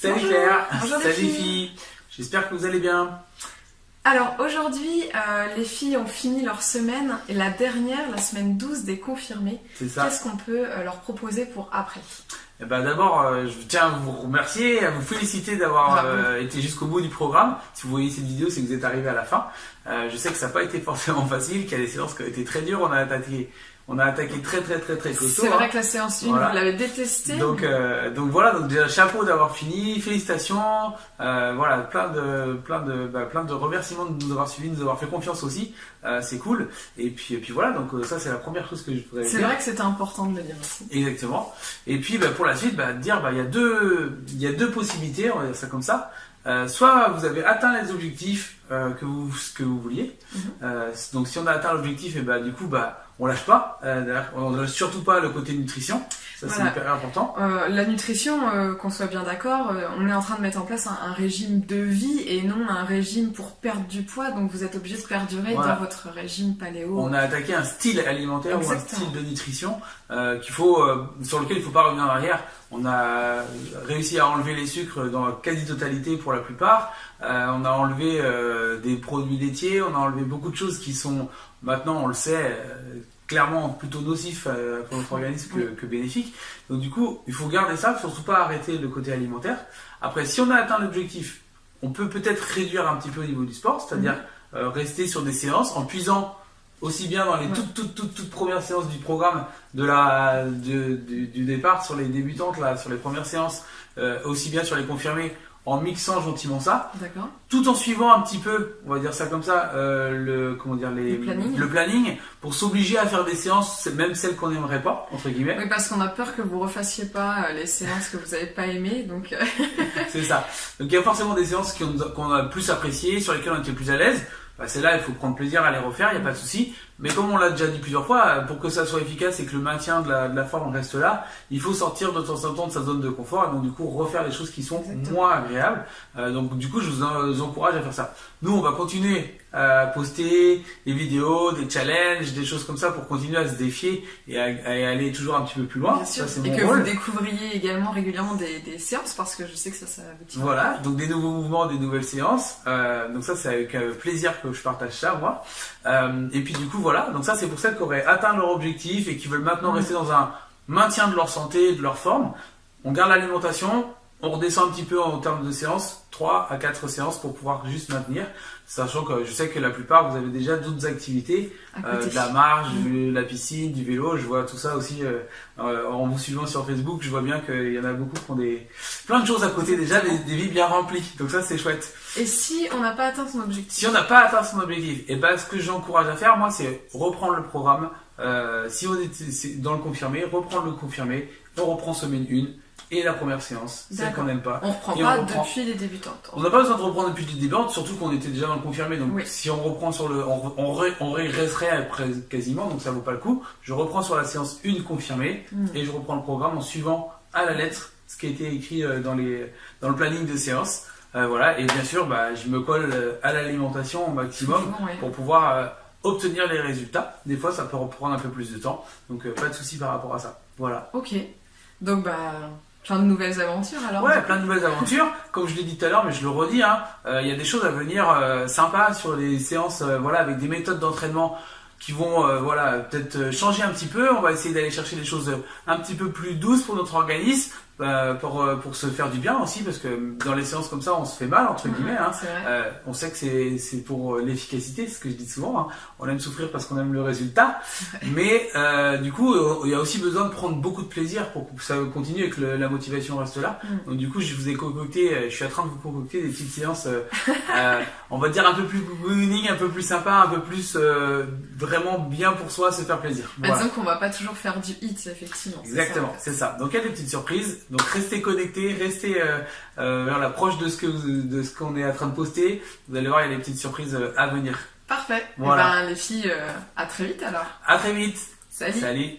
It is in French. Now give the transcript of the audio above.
Salut Bonjour. Claire. Bonjour Salut les les filles. filles. J'espère que vous allez bien. Alors aujourd'hui, les filles ont fini leur semaine et la dernière, la semaine 12 des confirmés. C'est ça. Qu'est-ce qu'on peut leur proposer pour après? Eh ben, d'abord, je tiens à vous remercier, à vous féliciter d'avoir été jusqu'au bout du programme. Si vous voyez cette vidéo, c'est que vous êtes arrivé à la fin. Je sais que ça n'a pas été forcément facile, qu'il y a des séances qui ont été très dures. On a attaqué très costaud. C'est vrai que la séance 1, Voilà. vous l'avez détestée. Donc voilà, donc déjà chapeau d'avoir fini, félicitations, voilà, plein de remerciements de nous avoir suivis, de nous avoir fait confiance aussi, c'est cool. Et puis voilà, donc ça c'est la première chose que je voudrais dire. C'est vrai que c'était important de le dire aussi. Exactement. Et puis pour la suite, dire il y a deux possibilités, on va dire ça comme ça. Soit vous avez atteint les objectifs que vous vouliez. Donc si on a atteint l'objectif, et du coup on lâche pas. On lâche surtout pas le côté nutrition. Ça Voilà. c'est hyper important. La nutrition, qu'on soit bien d'accord, on est en train de mettre en place un régime de vie et non un régime pour perdre du poids. Donc vous êtes obligé de perdurer Voilà. dans votre régime paléo. On a attaqué un style alimentaire ou un Exactement. style de nutrition sur lequel il faut pas revenir en arrière. On a réussi à enlever les sucres dans la quasi-totalité pour la plupart. On a enlevé des produits laitiers, on a enlevé beaucoup de choses qui sont maintenant, on le sait, clairement plutôt nocifs pour notre organisme que bénéfiques. Donc du coup, il faut garder ça, surtout pas arrêter le côté alimentaire. Après, si on a atteint l'objectif, on peut peut-être réduire un petit peu au niveau du sport, c'est-à-dire rester sur des séances en puisant aussi bien dans les toutes premières séances du programme du départ, sur les débutantes, là, sur les premières séances, aussi bien sur les confirmés, en mixant gentiment ça, D'accord. tout en suivant un petit peu, on va dire ça comme ça, le planning, pour s'obliger à faire des séances, même celles qu'on n'aimerait pas, entre guillemets. Oui, parce qu'on a peur que vous refassiez pas les séances que vous n'avez pas aimées, donc... C'est ça. Donc il y a forcément des séances qu'on a plus appréciées, sur lesquelles on était plus à l'aise. Celles-là, il faut prendre plaisir à les refaire, il n'y a pas de souci. Mais comme on l'a déjà dit plusieurs fois, pour que ça soit efficace et que le maintien de la forme reste là, il faut sortir de temps en temps de sa zone de confort et donc du coup refaire les choses qui sont moins agréables. Donc du coup, je vous encourage à faire ça. Nous, on va continuer à poster des vidéos, des challenges, des choses comme ça pour continuer à se défier et à aller toujours un petit peu plus loin. Bien sûr. Ça, c'est Et mon que rôle. vous découvriez également régulièrement des séances, parce que je sais que ça aboutit. Voilà, donc des nouveaux mouvements, des nouvelles séances. Donc ça, c'est avec plaisir que je partage ça, moi. Et puis du coup, voilà. Donc ça, c'est pour celles qui auraient atteint leur objectif et qui veulent maintenant rester dans un maintien de leur santé, de leur forme. On garde l'alimentation, on redescend un petit peu en termes de séances, 3 à 4 séances pour pouvoir juste maintenir. Sachant que je sais que la plupart, vous avez déjà d'autres activités, de la marche, de la piscine, du vélo. Je vois tout ça aussi en vous suivant sur Facebook. Je vois bien qu'il y en a beaucoup qui ont plein de choses à côté déjà, des vies bien remplies. Donc ça, c'est chouette. Et si on n'a pas atteint son objectif? Si on n'a pas atteint son objectif, et ce que j'encourage à faire, moi, c'est reprendre le programme. Si on est dans le confirmé, reprendre le confirmé, on reprend semaine 1 et la première séance, celle qu'on n'aime pas. On reprend Et pas reprend. depuis les débutantes. On n'a pas besoin de reprendre depuis les débutantes, surtout qu'on était déjà dans le confirmé. Donc si on reprend sur on resterait après quasiment, donc ça vaut pas le coup. Je reprends sur la séance 1 confirmée et je reprends le programme en suivant à la lettre ce qui a été écrit dans le planning de séance. Voilà, et bien sûr, je me colle à l'alimentation au maximum pour pouvoir obtenir les résultats. Des fois, ça peut reprendre un peu plus de temps, donc pas de souci par rapport à ça. Voilà. Ok, donc plein de nouvelles aventures alors. Ouais, plein de nouvelles aventures. Comme je l'ai dit tout à l'heure, mais je le redis, il y a des choses à venir sympas sur les séances, avec des méthodes d'entraînement qui vont peut-être changer un petit peu. On va essayer d'aller chercher des choses un petit peu plus douces pour notre organisme, pour se faire du bien aussi, parce que dans les séances comme ça, on se fait mal, entre guillemets. C'est vrai. On sait que c'est pour l'efficacité, c'est ce que je dis souvent. On aime souffrir parce qu'on aime le résultat. Mais du coup, il y a aussi besoin de prendre beaucoup de plaisir pour que ça continue et que la motivation reste là. Donc du coup, je suis en train de vous concocter des petites séances, on va dire un peu plus cocooning, un peu plus sympa, un peu plus vraiment bien pour soi, se faire plaisir. Voilà. Disons qu'on va pas toujours faire du hit, effectivement. Exactement, c'est ça. Donc il y a des petites surprises. Donc restez connectés, restez vers l'approche de ce qu'on est en train de poster. Vous allez voir, il y a des petites surprises à venir. Parfait. Voilà. Les filles, à très vite alors. À très vite. Salut. Salut.